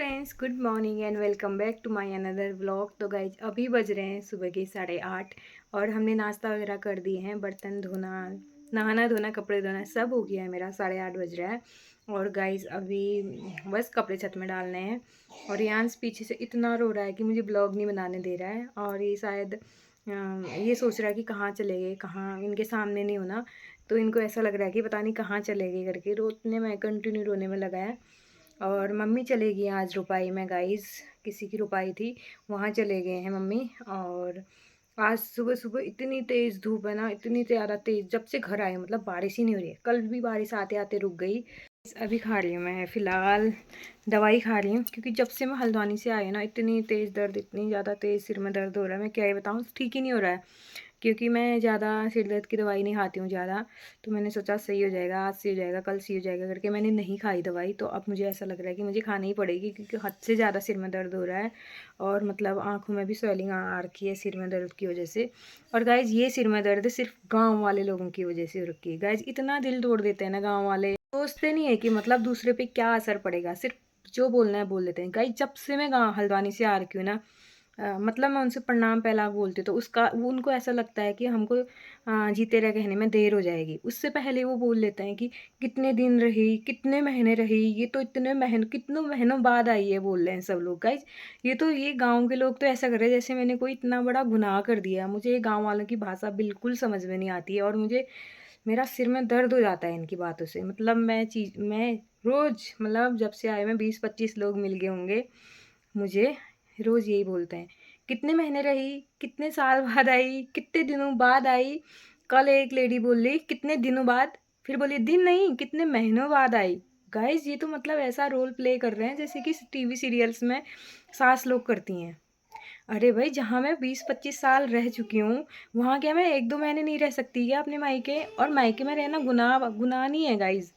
Friends, good morning and welcome back to my another vlog. तो guys अभी बज रहे हैं सुबह के 8:30 और हमने नाश्ता वगैरह कर दिए हैं। बर्तन धोना, नहाना धोना, कपड़े धोना सब हो गया है मेरा। 8:30 बज रहा है और गाइज अभी बस कपड़े छत में डालने हैं। और यांस पीछे से इतना रो रहा है कि मुझे ब्लॉग नहीं बनाने दे रहा है और ये शायद ये सोच रहा है कि कहाँ चले गए, कहाँ इनके सामने नहीं होना। तो इनको ऐसा लग रहा है कि पता नहीं कहाँ चले गए करके रोने में, कंटिन्यू रोने में लगा है। और मम्मी चले गई आज रुपाई में गाइस, किसी की रुपाई थी, वहाँ चले गए हैं मम्मी। और आज सुबह सुबह इतनी तेज़ धूप है ना, इतनी ज़्यादा तेज़, जब से घर आए मतलब बारिश ही नहीं हो रही है। कल भी बारिश आते आते रुक गई। अभी खा रही हूँ मैं फ़िलहाल दवाई खा रही हूँ, क्योंकि जब से मैं हल्द्वानी से आई ना इतनी तेज़ दर्द, इतनी ज़्यादा तेज़ सिर में दर्द हो रहा है, मैं क्या ही बताऊँ, ठीक ही नहीं हो रहा है। क्योंकि मैं ज़्यादा सिर दर्द की दवाई नहीं खाती हूँ ज़्यादा, तो मैंने सोचा सही हो जाएगा, आज सही हो जाएगा, कल सही हो जाएगा करके मैंने नहीं खाई दवाई। तो अब मुझे ऐसा लग रहा है कि मुझे खानी ही पड़ेगी, क्योंकि हद से ज़्यादा सिर में दर्द हो रहा है। और मतलब आँखों में भी स्वेलिंग आ रखी है सिर में दर्द की वजह से। और गाइज़ ये सिर में दर्द सिर्फ गाँव वाले लोगों की वजह से हो रखी है। गाइज़ इतना दिल तोड़ देते हैं ना गाँव वाले, सोचते नहीं है कि मतलब दूसरे पे क्या असर पड़ेगा, सिर्फ जो बोलना है बोल देते हैं। गाइज़ जब से मैं गाँव हल्द्वानी से आ रखी हूँ ना, मतलब मैं उनसे प्रणाम पहला बोलती हूँ तो उसका वो उनको ऐसा लगता है कि हमको जीते रह कहने में देर हो जाएगी। उससे पहले वो बोल लेते हैं कि कितने दिन रही, कितने महीने रही, ये तो इतने कितने महीनों बाद आई है, बोल रहे हैं सब लोग। गाइज ये गांव के लोग तो ऐसा कर रहे हैं जैसे मैंने कोई इतना बड़ा गुनाह कर दिया। मुझे ये गाँव वालों की भाषा बिल्कुल समझ में नहीं आती है और मुझे मेरा सिर में दर्द हो जाता है इनकी बातों से। मतलब मैं रोज़, मतलब जब से आए मैं 20-25 लोग मिल गए होंगे, मुझे रोज़ यही बोलते हैं, कितने महीने रही, कितने साल बाद आई, कितने दिनों बाद आई। कल एक लेडी बोल रही कितने दिनों बाद, फिर बोली दिन नहीं कितने महीनों बाद आई। गाइस ये तो मतलब ऐसा रोल प्ले कर रहे हैं जैसे कि टीवी सीरियल्स में सास लोग करती हैं। अरे भाई, जहाँ मैं 20-25 साल रह चुकी हूँ, वहाँ क्या मैं 1-2 महीने नहीं रह सकती क्या अपने मायके? और मायके में रहना गुनाह गुनाह नहीं है गाइज।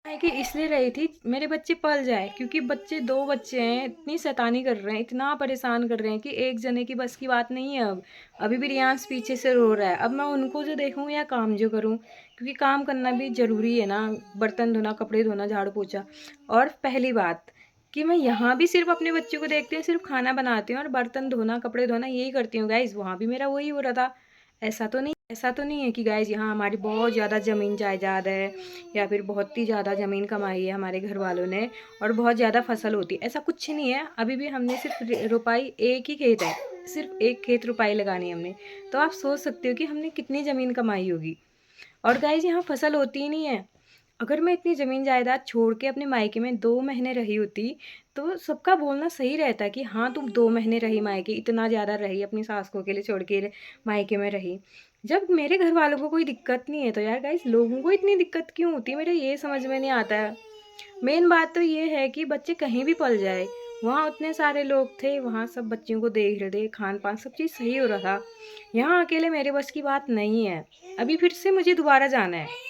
है कि इसलिए रही थी मेरे बच्चे पल जाए, क्योंकि बच्चे 2 बच्चे हैं, इतनी शैतानी कर रहे हैं, इतना परेशान कर रहे हैं कि एक जने की बस की बात नहीं है अब। अभी भी रियांश पीछे से रो रहा है, अब मैं उनको जो देखूँ या काम जो करूँ, क्योंकि काम करना भी ज़रूरी है ना, बर्तन धोना, कपड़े धोना, झाड़ू पोछा। और पहली बात कि मैं यहाँ भी सिर्फ अपने बच्चों को देखती हूँ, सिर्फ खाना बनाती हूँ और बर्तन धोना, कपड़े धोना यही करती हूँ गाइज़। वहाँ भी मेरा वही हो रहा था। ऐसा तो नहीं है कि गाइज़ यहाँ हमारी बहुत ज़्यादा ज़मीन जायदाद है या फिर बहुत ही ज़्यादा ज़मीन कमाई है हमारे घर वालों ने और बहुत ज़्यादा फसल होती है, ऐसा कुछ नहीं है। अभी भी हमने सिर्फ रुपाई, एक ही खेत है, सिर्फ एक खेत रुपाई लगानी है हमने। तो आप सोच सकते हो कि हमने कितनी ज़मीन कमाई होगी। और गाइज़ यहाँ फसल होती ही नहीं है। अगर मैं इतनी ज़मीन जायदाद छोड़ के अपने मायके में 2 महीने रही होती, तो सबका बोलना सही रहता कि हाँ तुम 2 महीने रही मायके, इतना ज़्यादा रही, अपनी सास को अकेले छोड़ के मायके में रही। जब मेरे घर वालों को कोई दिक्कत नहीं है तो यार गाइस लोगों को इतनी दिक्कत क्यों होती है, मेरे ये समझ में नहीं आता है। मेन बात तो ये है कि बच्चे कहीं भी पल जाए, वहाँ उतने सारे लोग थे, वहाँ सब बच्चियों को देख रहे थे, खान पान सब चीज़ सही हो रहा था। यहाँ अकेले मेरे बस की बात नहीं है। अभी फिर से मुझे दोबारा जाना है।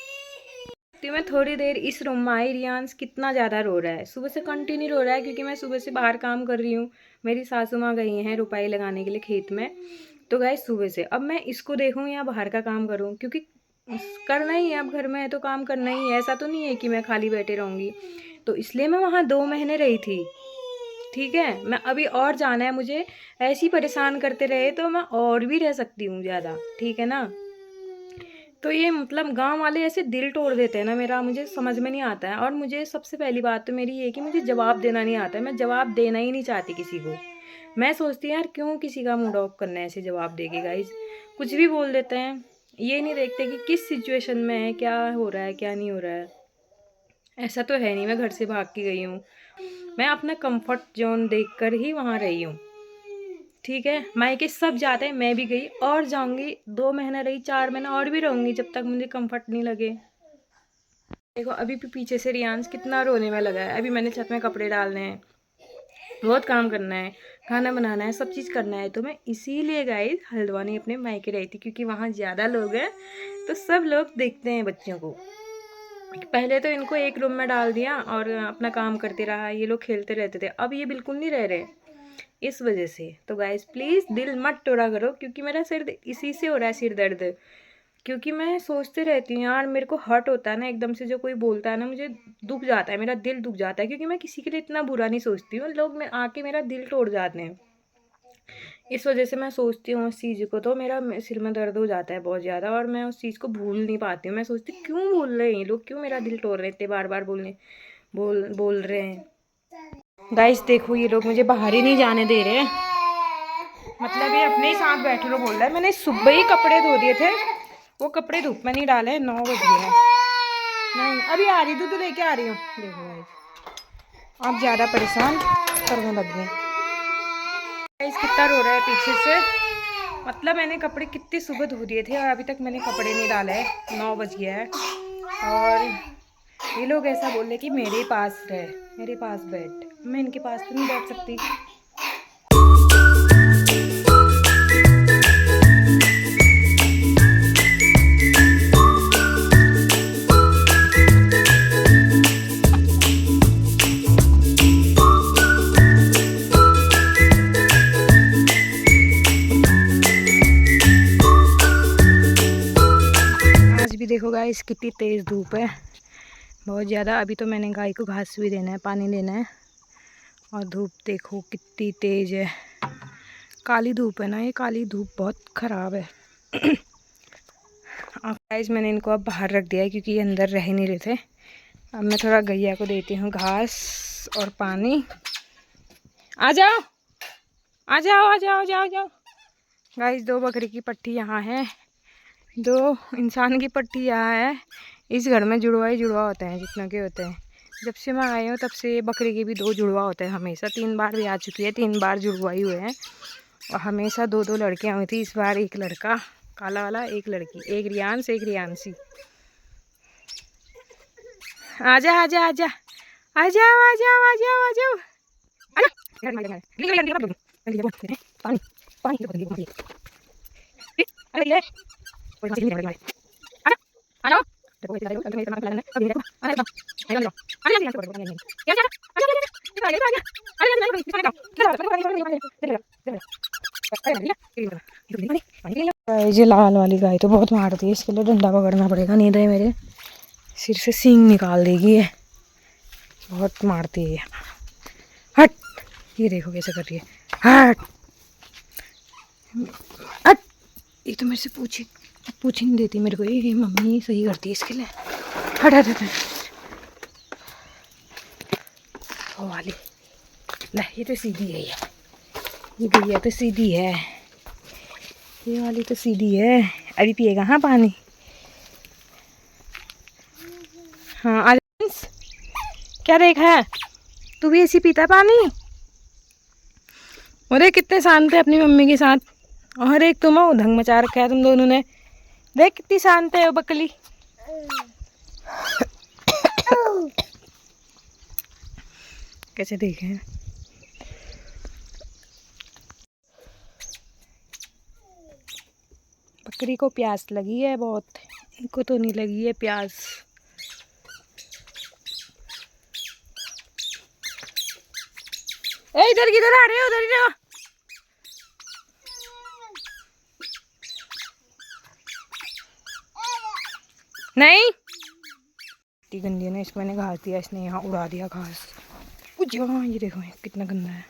तो मैं थोड़ी देर इस रूम में आई, रियांश कितना ज़्यादा रो रहा है, सुबह से कंटिन्यू रो रहा है, क्योंकि मैं सुबह से बाहर काम कर रही हूँ। मेरी सासू माँ गई हैं रुपाई लगाने के लिए खेत में। तो गाइस सुबह से अब मैं इसको देखूँ या बाहर का काम करूँ, क्योंकि करना ही है, अब घर में है तो काम करना ही है। ऐसा तो नहीं है कि मैं खाली बैठे रहूँगी। तो इसलिए मैं वहाँ 2 महीने रही थी। ठीक है, मैं अभी और जाना है मुझे। ऐसे ही परेशान करते रहे तो मैं और भी रह सकती हूँ ज़्यादा, ठीक है ना। तो ये मतलब गाँव वाले ऐसे दिल तोड़ देते हैं ना मेरा, मुझे समझ में नहीं आता है। और मुझे सबसे पहली बात तो मेरी ये है कि मुझे जवाब देना नहीं आता है, मैं जवाब देना ही नहीं चाहती किसी को। मैं सोचती हूँ यार क्यों किसी का मूड ऑफ करना है ऐसे जवाब दे के गाइस, कुछ भी बोल देते हैं। ये नहीं देखते कि किस सिचुएशन में है, क्या हो रहा है, क्या नहीं हो रहा है। ऐसा तो है नहीं मैं घर से भाग के गई हूँ, मैं अपना कंफर्ट जोन देखकर ही वहाँ रही हूँ। ठीक है, मायके सब जाते हैं, मैं भी गई और जाऊंगी। 2 महीना रही, 4 महीना और भी रहूंगी जब तक मुझे कंफर्ट नहीं लगे। देखो अभी भी पीछे से रियांश कितना रोने में लगा है। अभी मैंने छत में कपड़े डालने हैं, बहुत काम करना है, खाना बनाना है, सब चीज़ करना है। तो मैं इसीलिए गाइस हल्द्वानी अपने मायके रही थी, क्योंकि वहाँ ज़्यादा लोग हैं तो सब लोग देखते हैं बच्चों को। पहले तो इनको एक रूम में डाल दिया और अपना काम करते रहा, ये लोग खेलते रहते थे। अब ये बिल्कुल नहीं रह रहे इस वजह से। तो गाइस प्लीज़ दिल मत तोड़ा करो, क्योंकि मेरा सिर इसी से हो रहा है, सिर दर्द। क्योंकि मैं सोचती रहती हूँ यार, मेरे को हर्ट होता है ना एकदम से, जो कोई बोलता है ना मुझे दुख जाता है, मेरा दिल दुख जाता है, क्योंकि मैं किसी के लिए इतना बुरा नहीं सोचती हूँ, लोग मैं आके मेरा दिल तोड़ जाते हैं। इस वजह से मैं सोचती हूँ उस चीज़ को, तो मेरा सिर में दर्द हो जाता है बहुत ज़्यादा, और मैं उस चीज़ को भूल नहीं पाती हूँ। मैं सोचती हूँ क्यों भूल रहे हैं ये लोग, क्यों मेरा दिल तोड़ रहे हैं, इतने बार बार बोल रहे हैं। गाइस देखो, ये लोग मुझे बाहर ही नहीं जाने दे रहे हैं, मतलब ये अपने ही साथ बैठे लो बोल रहा है। मैंने सुबह ही कपड़े धो दिए थे, वो कपड़े धूप में नहीं डाले, 9 बज गए हैं। नहीं अभी आ रही, दूध लेके आ रही हूँ। देखो गाइस, आप ज़्यादा परेशान करने लग गए। गाइस कितना रो रहा है पीछे से, मतलब मैंने कपड़े कितनी सुबह धो दिए थे और अभी तक मैंने कपड़े नहीं डाले हैं, 9 बज गया है। और ये लोग ऐसा बोल रहे कि मेरे पास रहे, मेरे पास बैठ, मैं इनके पास तो नहीं बैठ सकती। भी देखो गाइस कितनी तेज़ धूप है, बहुत ज़्यादा। अभी तो मैंने गाय को घास भी देना है, पानी देना है, और धूप देखो कितनी तेज़ है। काली धूप है ना, ये काली धूप बहुत ख़राब है। अब गाइस मैंने इनको अब बाहर रख दिया है क्योंकि ये अंदर रह नहीं रहे थे। अब मैं थोड़ा गैया को देती हूँ घास और पानी। आ जाओ आ जाओ आ जाओ जाओ जाओ। गाइस 2 बकरी की पट्टी यहाँ है, 2 इंसान की पट्टी यहाँ है। इस घर में जुड़वा ही जुड़वा होते हैं, जितनों के होते हैं। जब से मैं आई हूँ तब से बकरी के भी 2 जुड़वा होते हैं हमेशा। 3 बार भी आ चुकी है, 3 बार जुड़वा ही हुए हैं, और हमेशा 2-2 लड़कियाँ हुई थी। इस बार 1 लड़का काला वाला, 1 लड़की, 1 रियांश 1 रियांशी। आजा आजा आजा आ जाओ आ जाओ आ जाओ आ जाओ। ये लाल वाली गाय तो बहुत मारती है, इसके लिए डंडा पकड़ना पड़ेगा, नहीं तो मेरे सिर से सींग निकाल देगी ये, बहुत मारती है। हट, ये देखो कैसे कर रही है, हट हट। ये तो मेरे से पूछ ही नहीं देती मेरे को, ये मम्मी सही करती है इसके लिए। हट हट हट। वो वाली ले, ये तो सीधी है, ये गैया तो सीधी है, ये वाली तो सीधी है। अभी पिएगा हाँ पानी। हाँ आलिस, क्या देखा है तू भी ऐसी पीता पानी? अरे कितने शांत है अपनी मम्मी के साथ, और एक तुम हो, ढंग मचा रखा है तुम दोनों ने। देख कितनी शांत है वो बकली। कैसे देखे, बकरी को प्यास लगी है बहुत, इनको तो नहीं लगी है प्यास। ए इधर किधर आ रहे हो, उधर ही रहो। नहीं इतनी गंदी है ना, इसको मैंने घास दिया, इसने यहाँ उड़ा दिया घास। हाँ ये देखो कितना गंदा है।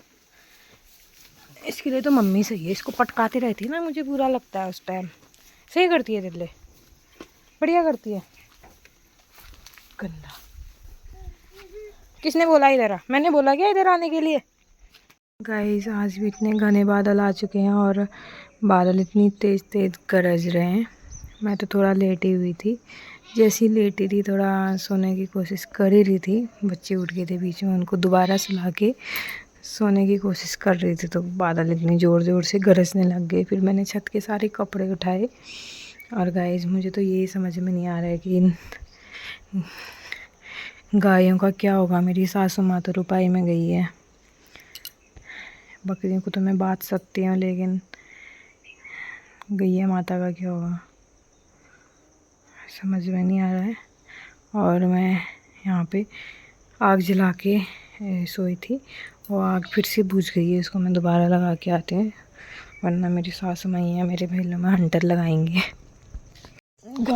इसके लिए तो मम्मी सही है, इसको पटकाते रहती है ना, मुझे बुरा लगता है उस टाइम। सही करती है दिल्ले, बढ़िया करती है। गंदा, किसने बोला इधर आ? मैंने बोला क्या इधर आने के लिए? गाइस आज भी इतने घने बादल आ चुके हैं, और बादल इतनी तेज़ तेज़ गरज रहे हैं। मैं तो थोड़ा लेटी हुई थी, जैसी लेटी थी थोड़ा सोने की कोशिश कर ही रही थी, बच्चे उठ गए थे बीच में, उनको दोबारा सुला के सोने की कोशिश कर रही थी, तो बादल इतनी ज़ोर ज़ोर से गरजने लग गए। फिर मैंने छत के सारे कपड़े उठाए। और गाइस मुझे तो यही समझ में नहीं आ रहा है कि इन गायों का क्या होगा। मेरी सासू माँ तो रुपाई में गई है, बकरियों को तो मैं बांध सकती हूँ, लेकिन गैया माता का क्या होगा समझ में नहीं आ रहा है। और मैं यहाँ पे आग जला के सोई थी, वो आग फिर से बुझ गई है, इसको मैं दोबारा लगा के आती हूँ, वरना मेरी सासू माँ या मेरे भैया में हंटर लगाएंगे। जो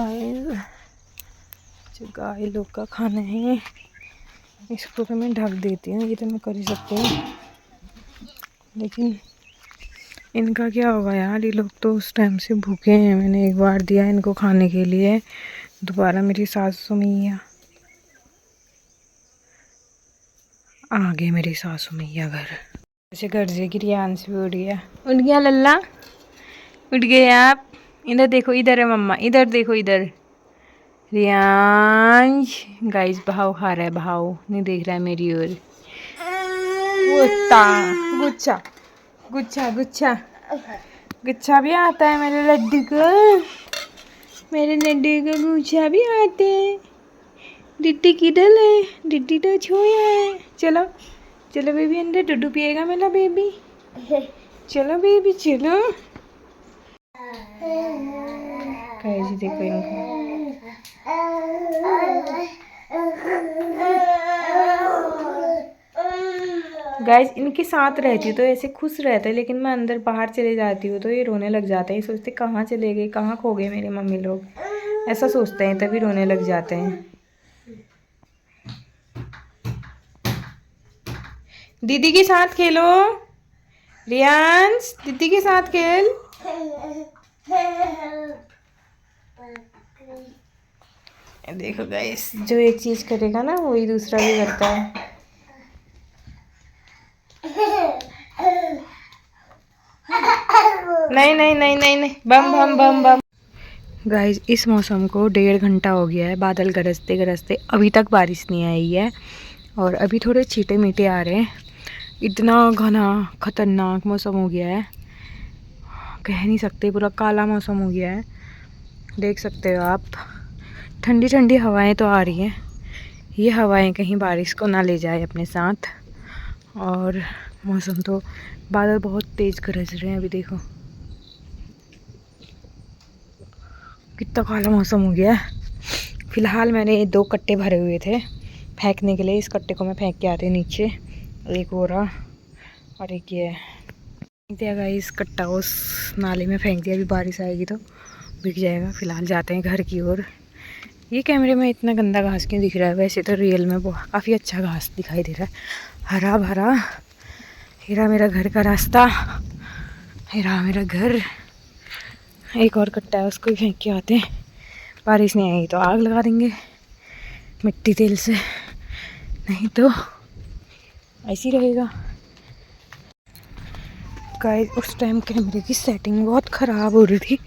गाय लोग का खाना है इसको तो मैं ढक देती हूँ, ये तो मैं कर ही सकती हूँ, लेकिन इनका क्या होगा यार, ये लोग तो उस टाइम से भूखे हैं। मैंने एक बार दिया इनको खाने के लिए, दोबारा मेरी सासू मैया आ गए, मेरी सासू मैया घर ऐसे घर से कि रियांश भी उठ गया लल्ला, उठ गए आप। इधर देखो, इधर है मम्मा, इधर देखो, इधर रियांश गाइस भाव खा रहा है, भाव नहीं देख रहा है मेरी ओर। गुच्छा गुच्छा गुच्छा गुच्छा भी आता है मेरे लड्डू को, मेरे लड्डू को गुच्छा भी आते हैं। डिड्डी किधर है, डिड्डी तो छोया है। चलो चलो बेबी, अंदर डुडू पिएगा मेरा बेबी, चलो बेबी चलो। कैसे देखो इनको, गाइस इनके साथ रहती हूँ तो ऐसे खुश रहते हैं, लेकिन मैं अंदर बाहर चले जाती हूँ तो ये रोने लग जाते हैं, सोचते कहाँ चले गए, कहाँ खो गए मेरे मम्मी लोग, ऐसा सोचते हैं, तभी रोने लग जाते हैं। दीदी के साथ खेलो रियांश, दीदी के साथ खेल। देखो गाइस, जो एक चीज करेगा ना वही दूसरा भी करता है। नहीं नहीं नहीं नहीं नहीं, बम बम बम बम। गाइस इस मौसम को 1.5 घंटा हो गया है, बादल गरजते गरजते, अभी तक बारिश नहीं आई है, और अभी थोड़े छींटे मीठे आ रहे हैं। इतना घना खतरनाक मौसम हो गया है, कह नहीं सकते, पूरा काला मौसम हो गया है, देख सकते हो आप। ठंडी ठंडी हवाएं तो आ रही हैं, ये हवाएं कहीं बारिश को ना ले जाए अपने साथ। और मौसम तो, बादल बहुत तेज़ गरज रहे हैं, अभी देखो कितना काला मौसम हो गया है। फ़िलहाल मैंने 2 कट्टे भरे हुए थे फेंकने के लिए, इस कट्टे को मैं फेंक के आती नीचे, एक हो रहा और एक ये दिया गया, इस कट्टा उस नाले में फेंक दिया, अभी बारिश आएगी तो बिक जाएगा। फ़िलहाल जाते हैं घर की ओर। ये कैमरे में इतना गंदा घास क्यों दिख रहा है, वैसे तो रियल में काफ़ी अच्छा घास दिखाई दे रहा है, हरा भरा। हीरा मेरा घर का रास्ता, हीरा मेरा घर। एक और कट्टा है, उसको भी फेंक के आते हैं, बारिश नहीं आएगी तो आग लगा देंगे मिट्टी तेल से, नहीं तो ऐसे ही रहेगा। गाइस उस टाइम कैमरे की सेटिंग बहुत ख़राब हो रही थी,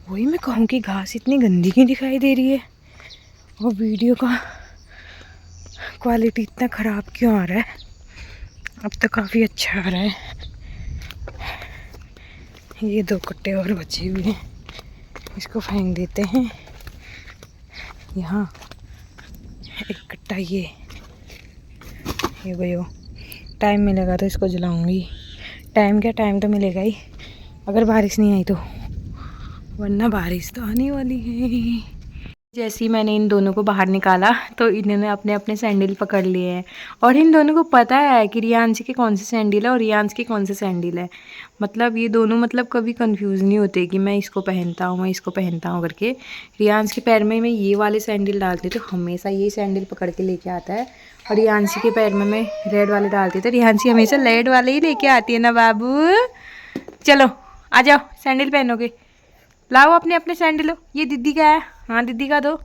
वही मैं कहूँ कि घास इतनी गंदी क्यों दिखाई दे रही है, और वीडियो का क्वालिटी इतना ख़राब क्यों आ रहा है। अब तो काफ़ी अच्छा आ रहा है। ये 2 कट्टे और बचे हुए हैं, इसको फेंक देते हैं। यहाँ एक कट्टा ये गयो, टाइम मिलेगा तो इसको जलाऊंगी। टाइम क्या, टाइम तो मिलेगा ही अगर बारिश नहीं आई तो, वरना बारिश तो आने वाली है। जैसे ही मैंने इन दोनों को बाहर निकाला तो इन्होंने अपने अपने सैंडल पकड़ लिए हैं, और इन दोनों को पता है कि रियांश के कौन से सैंडल है और रियांश के कौन से सैंडल है। मतलब ये दोनों मतलब कभी कंफ्यूज नहीं होते कि मैं इसको पहनता हूँ, मैं इसको पहनता हूँ करके। रियांश के पैर में मैं ये वाले सैंडल डालती तो हमेशा ये सैंडल पकड़ के लेके आता है, और रियांश के पैर में मैं रेड वाले डालती तो रियांश हमेशा रेड वाले ही लेके आती है ना बाबू। चलो आ जाओ, सैंडल पहनोगे, लाओ अपने अपने सैंडल। ये दीदी का है, हाँ दीदी का दो।